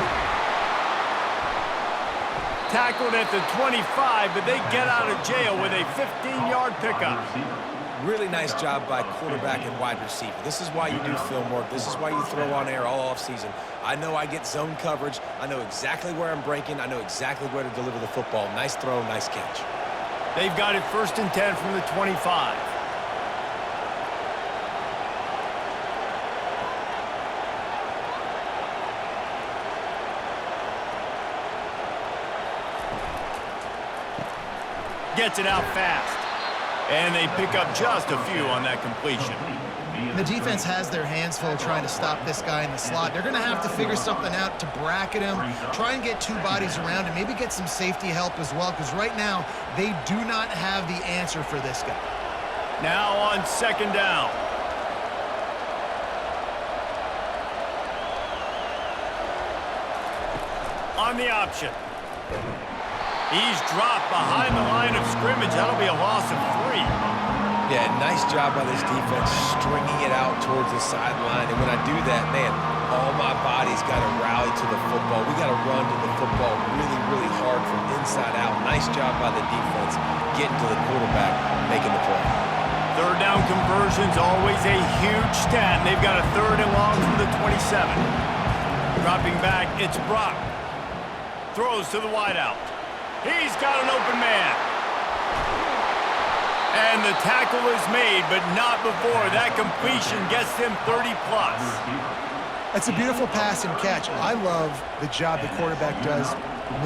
A: Tackled at the 25, but they get out of jail with a 15-yard pickup.
C: Really nice job by quarterback and wide receiver. This is why you do film work. This is why you throw on air all offseason. I know I get zone coverage. I know exactly where I'm breaking. I know exactly where to deliver the football. Nice throw, nice catch.
A: They've got it 1st and 10 from the 25. Gets it out fast. And they pick up just a few on that completion.
B: The defense has their hands full trying to stop this guy in the slot. They're going to have to figure something out to bracket him, try and get 2 bodies around him, maybe get some safety help as well, because right now they do not have the answer for this guy.
A: Now on second down. On the option. He's dropped behind the line of scrimmage. That'll be a loss of 3.
C: Yeah, nice job by this defense stringing it out towards the sideline. And when I do that, man, all my body's got to rally to the football. We got to run to the football really, really hard from inside out. Nice job by the defense getting to the quarterback, making the play.
A: Third down conversion's always a huge stat. And they've got a 3rd and long from the 27. Dropping back, it's Brock. Throws to the wideout. He's got an open man. And the tackle is made, but not before that completion gets him 30-plus.
B: That's a beautiful pass and catch. I love the job the quarterback does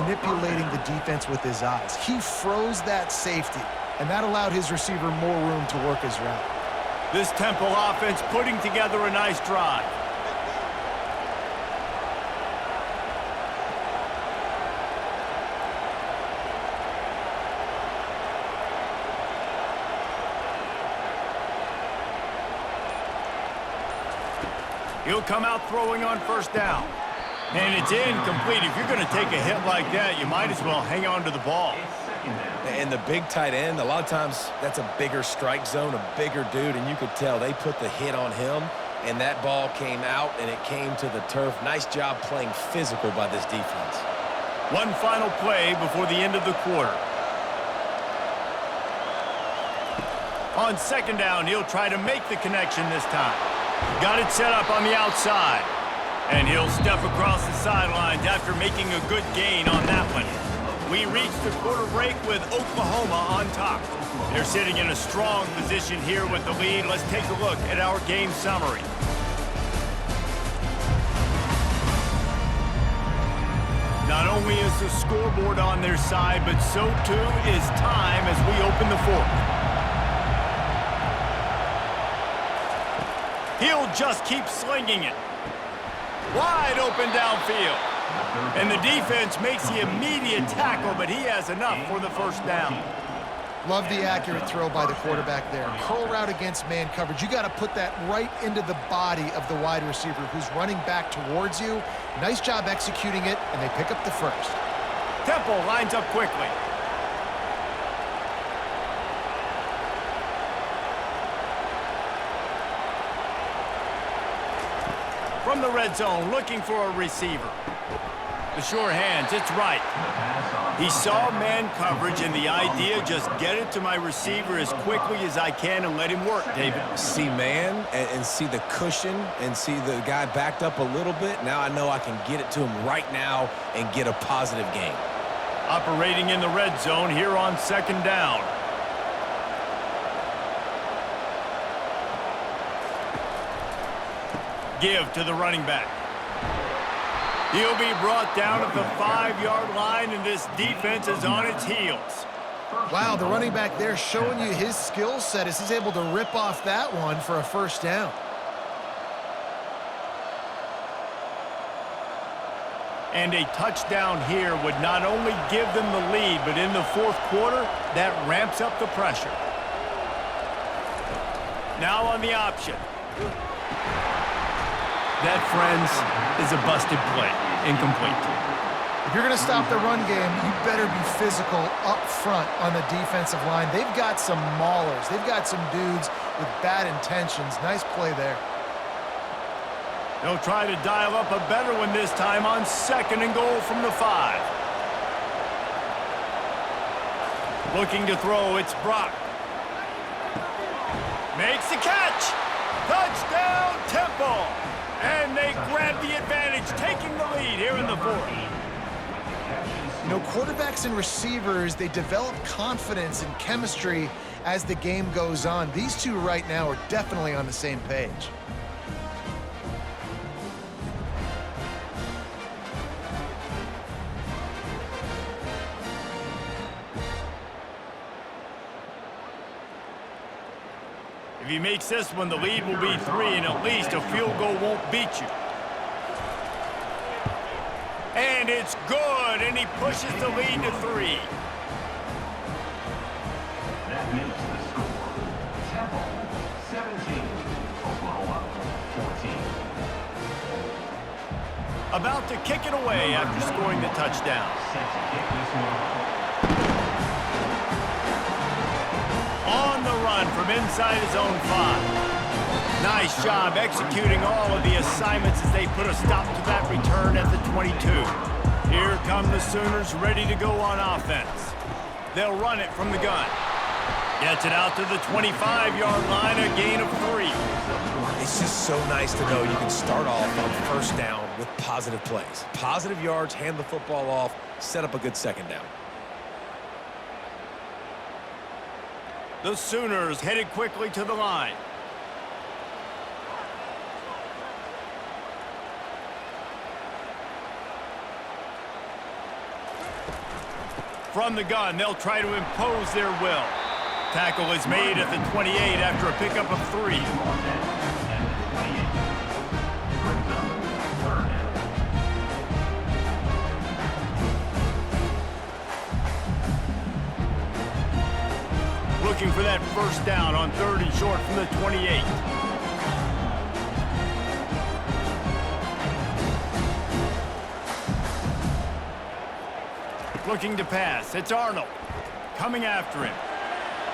B: manipulating the defense with his eyes. He froze that safety, and that allowed his receiver more room to work his route.
A: This Temple offense putting together a nice drive. He'll come out throwing on first down. And it's incomplete. If you're going to take a hit like that, you might as well hang on to the ball.
C: And the big tight end, a lot of times that's a bigger strike zone, a bigger dude, and you could tell they put the hit on him, and that ball came out, and it came to the turf. Nice job playing physical by this defense.
A: One final play before the end of the quarter. On second down, he'll try to make the connection this time. Got it set up on the outside. And he'll step across the sidelines after making a good gain on that one. We reached the quarter break with Oklahoma on top. They're sitting in a strong position here with the lead. Let's take a look at our game summary. Not only is the scoreboard on their side, but so too is time as we open the fourth. He'll just keep slinging it. Wide open downfield. And the defense makes the immediate tackle, but he has enough for the first down.
B: Love the accurate throw by the quarterback there. Curl route against man coverage. You got to put that right into the body of the wide receiver who's running back towards you. Nice job executing it, and they pick up the first.
A: Temple lines up quickly. From the red zone, looking for a receiver. The sure hands, it's right. He saw man coverage, and the idea, just get it to my receiver as quickly as I can and let him work, David.
C: See man and see the cushion and see the guy backed up a little bit. Now I know I can get it to him right now and get a positive gain.
A: Operating in the red zone here on second down. Give to the running back. He'll be brought down at the 5-yard line, and this defense is on its heels.
B: Wow, the running back there showing you his skill set as he's able to rip off that one for a first down.
A: And a touchdown here would not only give them the lead, but in the fourth quarter, that ramps up the pressure. Now on the option. That, friends, is a busted play. Incomplete.
B: If you're going to stop the run game, you better be physical up front on the defensive line. They've got some maulers. They've got some dudes with bad intentions. Nice play there.
A: They'll try to dial up a better one this time on second and goal from the 5. Looking to throw, it's Brock. Makes the catch. Touchdown, Temple. And they grab the advantage, taking the lead here in the fourth.
B: You know, quarterbacks and receivers, they develop confidence and chemistry as the game goes on. These two right now are definitely on the same page.
A: If he makes this one, the lead will be 3, and at least a field goal won't beat you. And it's good, and he pushes the lead to 3.
D: That makes the score. Temple, 17. Oklahoma, 14.
A: About to kick it away after scoring the touchdown.
D: Set to kick this one.
A: On the run from inside his own 5. Nice job executing all of the assignments as they put a stop to that return at the 22. Here come the Sooners ready to go on offense. They'll run it from the gun. Gets it out to the 25-yard line, a gain of 3.
C: It's just so nice to know you can start off on first down with positive plays. Positive yards, hand the football off, set up a good second down.
A: The Sooners headed quickly to the line. From the gun, they'll try to impose their will. Tackle is made at the 28 after a pickup of 3. Looking for that first down on 3rd and short from the 28. Looking to pass. It's Arnold. Coming after him.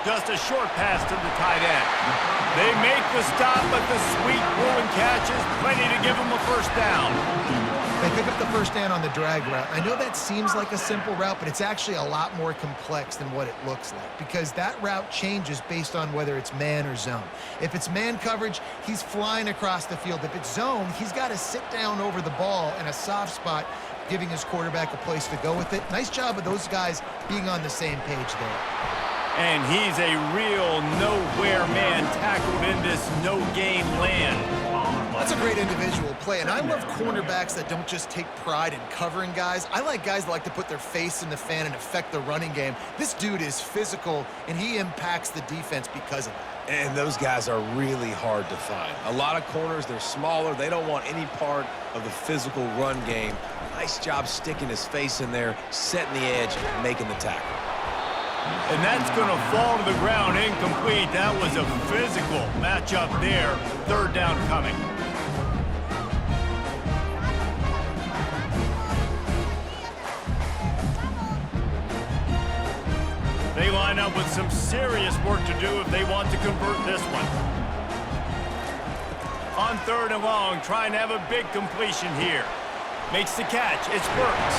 A: Just a short pass to the tight end. They make the stop, but the sweet throw and catch is plenty to give them a first down.
B: They pick up the first down on the drag route. I know that seems like a simple route, but it's actually a lot more complex than what it looks like because that route changes based on whether it's man or zone. If it's man coverage, he's flying across the field. If it's zone, he's got to sit down over the ball in a soft spot, giving his quarterback a place to go with it. Nice job of those guys being on the same page there.
A: And he's a real nowhere man tackled in this no-game land.
B: That's a great individual play, and I love cornerbacks that don't just take pride in covering guys. I like guys that like to put their face in the fan and affect the running game. This dude is physical, and he impacts the defense because of that.
C: And those guys are really hard to find. A lot of corners, they're smaller. They don't want any part of the physical run game. Nice job sticking his face in there, setting the edge, making the tackle.
A: And that's going to fall to the ground incomplete. That was a physical matchup there. 3rd down coming. They line up with some serious work to do if they want to convert this one. On 3rd and long, trying to have a big completion here. Makes the catch. It's Burks.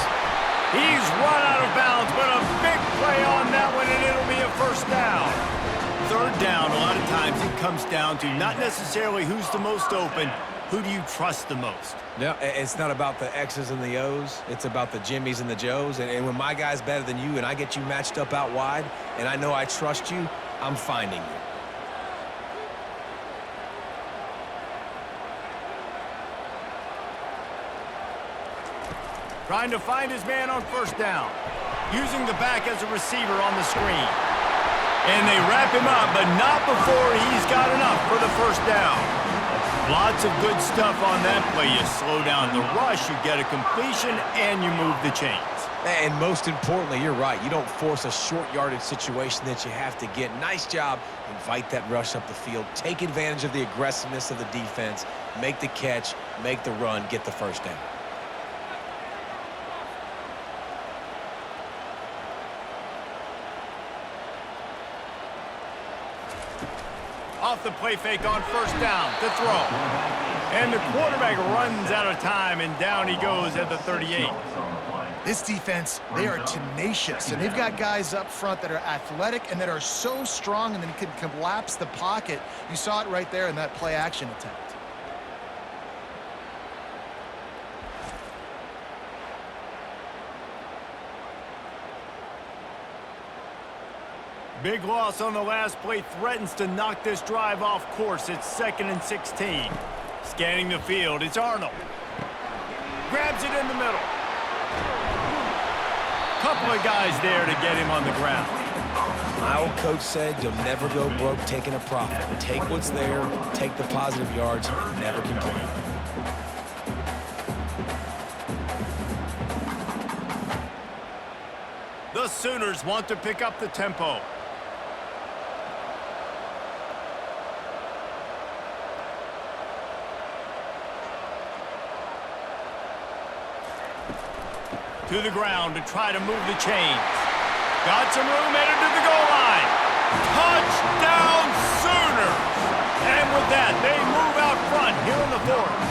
A: He's run out of bounds, but a big play on that one, and it'll be a first down. 3rd down, a lot of times it comes down to not necessarily who's the most open, who do you trust the most?
C: No, it's not about the X's and the O's. It's about the Jimmys and the Joes. And when my guy's better than you and I get you matched up out wide, and I know I trust you, I'm finding you.
A: Trying to find his man on first down. Using the back as a receiver on the screen. And they wrap him up, but not before he's got enough for the first down. Lots of good stuff on that play. You slow down the rush, you get a completion, and you move the chains.
C: And most importantly, you're right. You don't force a short yardage situation that you have to get. Nice job. Invite that rush up the field. Take advantage of the aggressiveness of the defense. Make the catch, make the run, get the first down.
A: Off the play fake on first down, the throw. And the quarterback runs out of time, and down he goes at the 38.
B: This defense, they are tenacious, and they've got guys up front that are athletic and that are so strong and then can collapse the pocket. You saw it right there in that play-action attempt.
A: Big loss on the last play threatens to knock this drive off course. It's 2nd and 16. Scanning the field, it's Arnold. Grabs it in the middle. Couple of guys there to get him on the ground.
C: My old coach said you'll never go broke taking a profit. Take what's there, take the positive yards, and never complain.
A: The Sooners want to pick up the tempo. To the ground to try to move the chains. Got some room headed to the goal line. Touchdown Sooners! And with that, they move out front here in the 4th.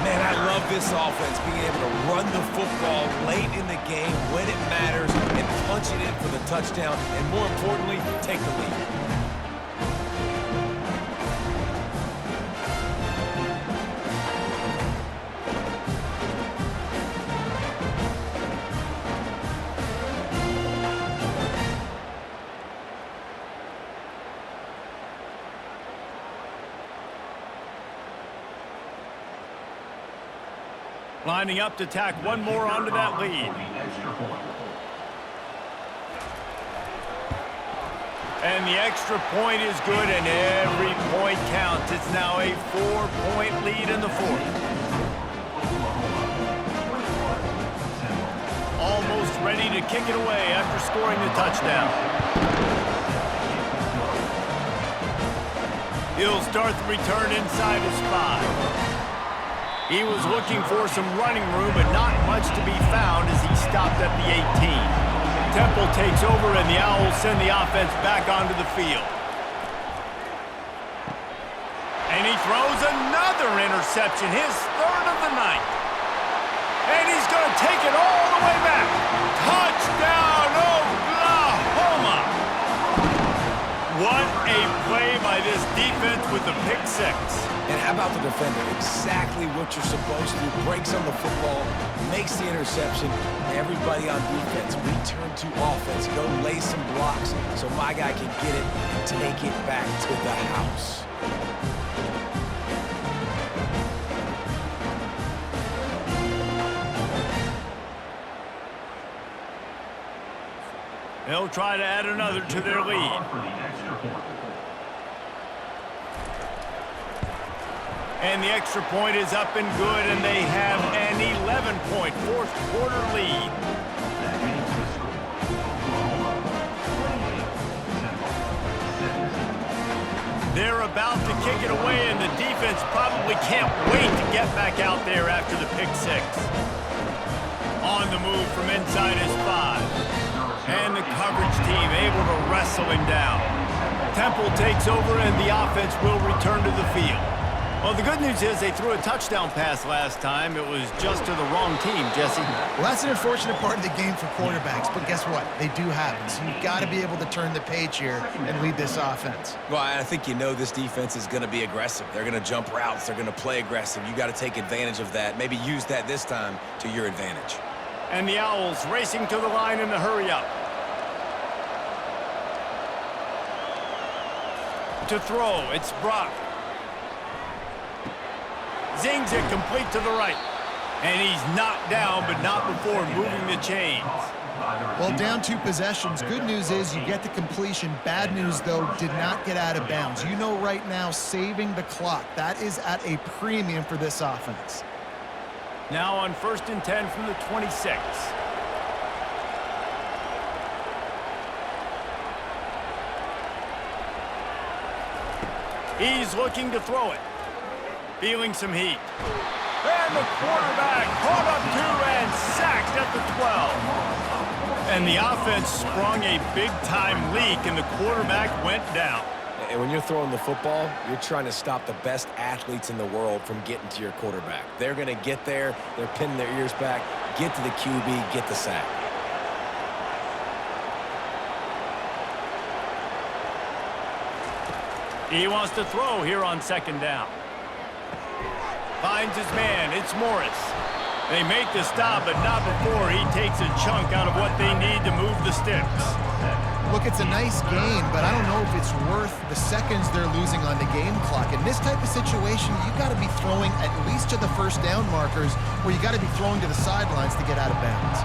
C: Man, I love this offense, being able to run the football late in the game when it matters and punch it in for the touchdown, and more importantly, take the lead.
A: Lining up to tack one more onto that lead. And the extra point is good, and every point counts. It's now a 4-point lead in the fourth. Almost ready to kick it away after scoring the touchdown. He'll start the return inside his 5. He was looking for some running room, but not much to be found as he stopped at the 18. Temple takes over, and the Owls send the offense back onto the field. And he throws another interception, his third of the night. And he's going to take it all the way back. Touchdown, Oklahoma! What a play by this defense with the pick 6.
C: And how about the defender? Exactly what you're supposed to do. Breaks on the football, makes the interception. Everybody on defense, return to offense. Go lay some blocks so my guy can get it and take it back to the house.
A: They'll try to add another to their lead. And the extra point is up and good, and they have an 11-point fourth-quarter lead. They're about to kick it away, and the defense probably can't wait to get back out there after the pick 6. On the move from inside his 5. And the coverage team able to wrestle him down. Temple takes over, and the offense will return to the field. Well, the good news is they threw a touchdown pass last time. It was just to the wrong team, Jesse.
B: Well, that's an unfortunate part of the game for quarterbacks, but guess what? They do happen. So you've got to be able to turn the page here and lead this offense.
C: Well, I think this defense is going to be aggressive. They're going to jump routes. They're going to play aggressive. You got to take advantage of that. Maybe use that this time to your advantage.
A: And the Owls racing to the line in the hurry-up. To throw, it's Brock. Zings it complete to the right. And he's knocked down, but not before moving the chains.
B: Well, down 2 possessions. Good news is you get the completion. Bad news, though, did not get out of bounds. You know right now, saving the clock. That is at a premium for this offense.
A: Now on 1st and 10 from the 26. He's looking to throw it. Feeling some heat. And the quarterback caught up 2 and sacked at the 12. And the offense sprung a big-time leak, and the quarterback went down.
C: And when you're throwing the football, you're trying to stop the best athletes in the world from getting to your quarterback. They're going to get there. They're pinning their ears back, get to the QB, get the sack.
A: He wants to throw here on 2nd down. Finds his man. It's Morris. They make the stop, but not before he takes a chunk out of what they need to move the sticks.
B: Look, it's a nice gain, but I don't know if it's worth the seconds they're losing on the game clock. In this type of situation, you've got to be throwing at least to the 1st down markers, where you got to be throwing to the sidelines to get out of bounds.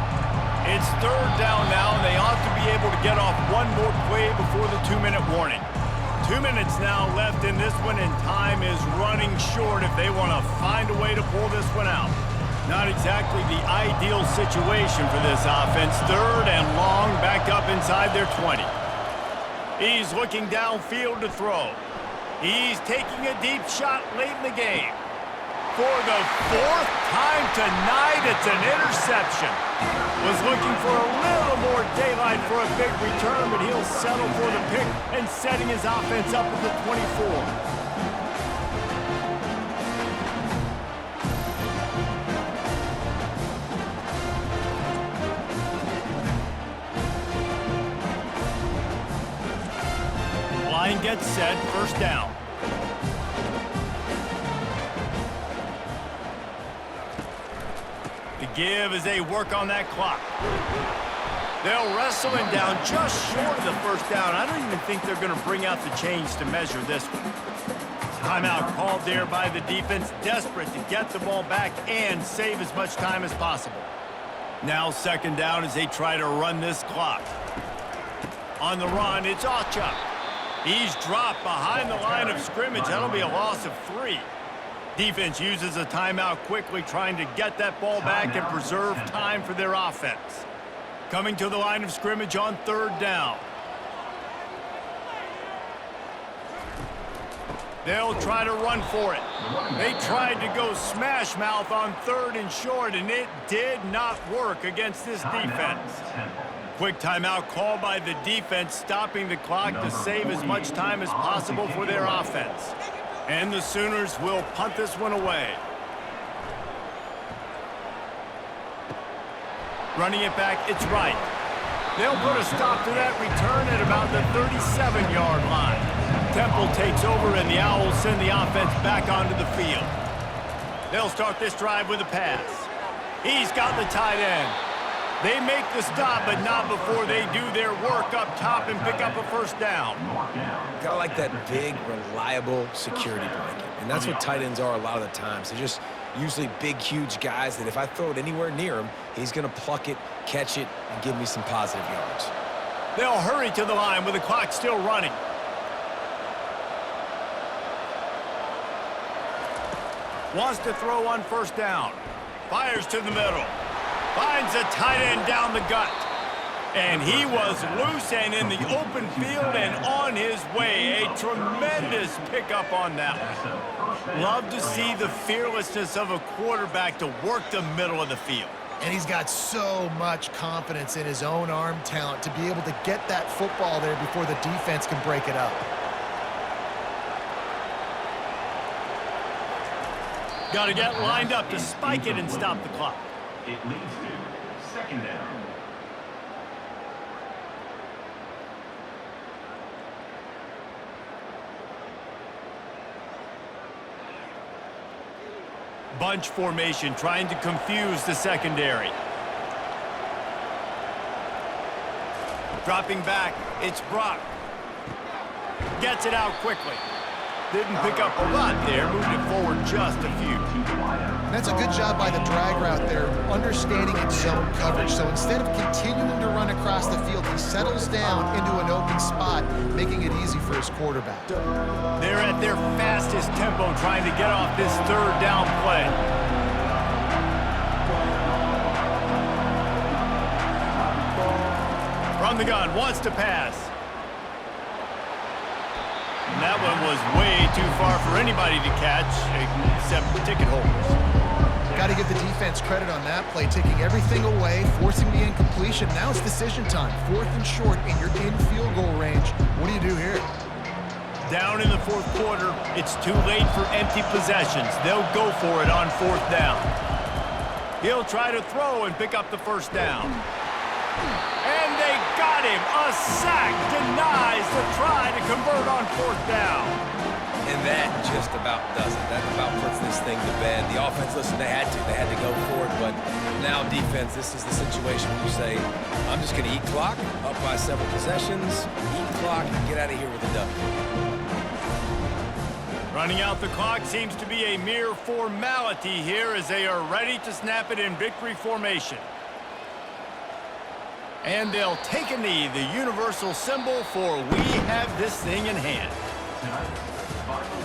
A: It's 3rd down now, and they ought to be able to get off one more play before the 2-minute warning. 2 minutes now left in this one, and time is running short if they want to find a way to pull this one out. Not exactly the ideal situation for this offense. 3rd and long, back up inside their 20. He's looking downfield to throw. He's taking a deep shot late in the game. For the 4th time tonight, it's an interception. Was looking for a little more daylight for a big return, but he'll settle for the pick and setting his offense up at the 24. Line gets set, 1st down. The give as they work on that clock. They'll wrestle him down just short of the 1st down. I don't even think they're going to bring out the chains to measure this one. Timeout called there by the defense, desperate to get the ball back and save as much time as possible. Now second down as they try to run this clock. On the run, it's Ochuk. He's dropped behind the line of scrimmage. That'll be a loss of 3. Defense uses a timeout quickly, trying to get that ball back and preserve time for their offense. Coming to the line of scrimmage on third down. They'll try to run for it. They tried to go smash mouth on third and short, and it did not work against this defense. Quick timeout call by the defense, stopping the clock to save as much time as possible for their offense. And the Sooners will punt this one away. Running it back, it's right. They'll put a stop to that return at about the 37-yard line. Temple takes over, and the Owls send the offense back onto the field. They'll start this drive with a pass. He's got the tight end. They make the stop, but not before they do their work up top and pick up a first down.
C: Gotta like that big, reliable security blanket. And that's what tight ends are a lot of the times. They're just usually big, huge guys that if I throw it anywhere near him, he's going to pluck it, catch it, and give me some positive yards.
A: They'll hurry to the line with the clock still running. Wants to throw on first down. Fires to the middle. Finds a tight end down the gut. And he was loose and in the open field and on his way. A tremendous pickup on that one. Love to see the fearlessness of a quarterback to work the middle of the field.
B: And he's got so much confidence in his own arm talent to be able to get that football there before the defense can break it up.
A: Got to get lined up to spike it and stop the clock.
D: It leads to second down.
A: Bunch formation trying to confuse the secondary. Dropping back, it's Brock. Gets it out quickly. Didn't pick up a lot there, moved it forward just a few.
B: And that's a good job by the drag route there, understanding its zone coverage. So instead of continuing to run across the field, he settles down into an open spot, making it easy for his quarterback.
A: They're at their fastest tempo trying to get off this third down play. From the gun, wants to pass. And that one was way too far for anybody to catch, except ticket holders.
B: Got to give the defense credit on that play, taking everything away, forcing the incompletion. Now it's decision time. 4th and short, and you're in field goal range. What do you do here?
A: Down in the fourth quarter, it's too late for empty possessions. They'll go for it on 4th down. He'll try to throw and pick up the first down. And they got him. A sack denies the try to convert on 4th down.
C: And that just about does it. That about puts this thing to bed. The offense, listen, they had to go for it, but now defense, this is the situation where you say, I'm just going to eat clock, up by several possessions, eat clock, and get out of here with a W.
A: Running out the clock seems to be a mere formality here as they are ready to snap it in victory formation. And they'll take a knee, the universal symbol for we have this thing in hand.
D: Tonight's final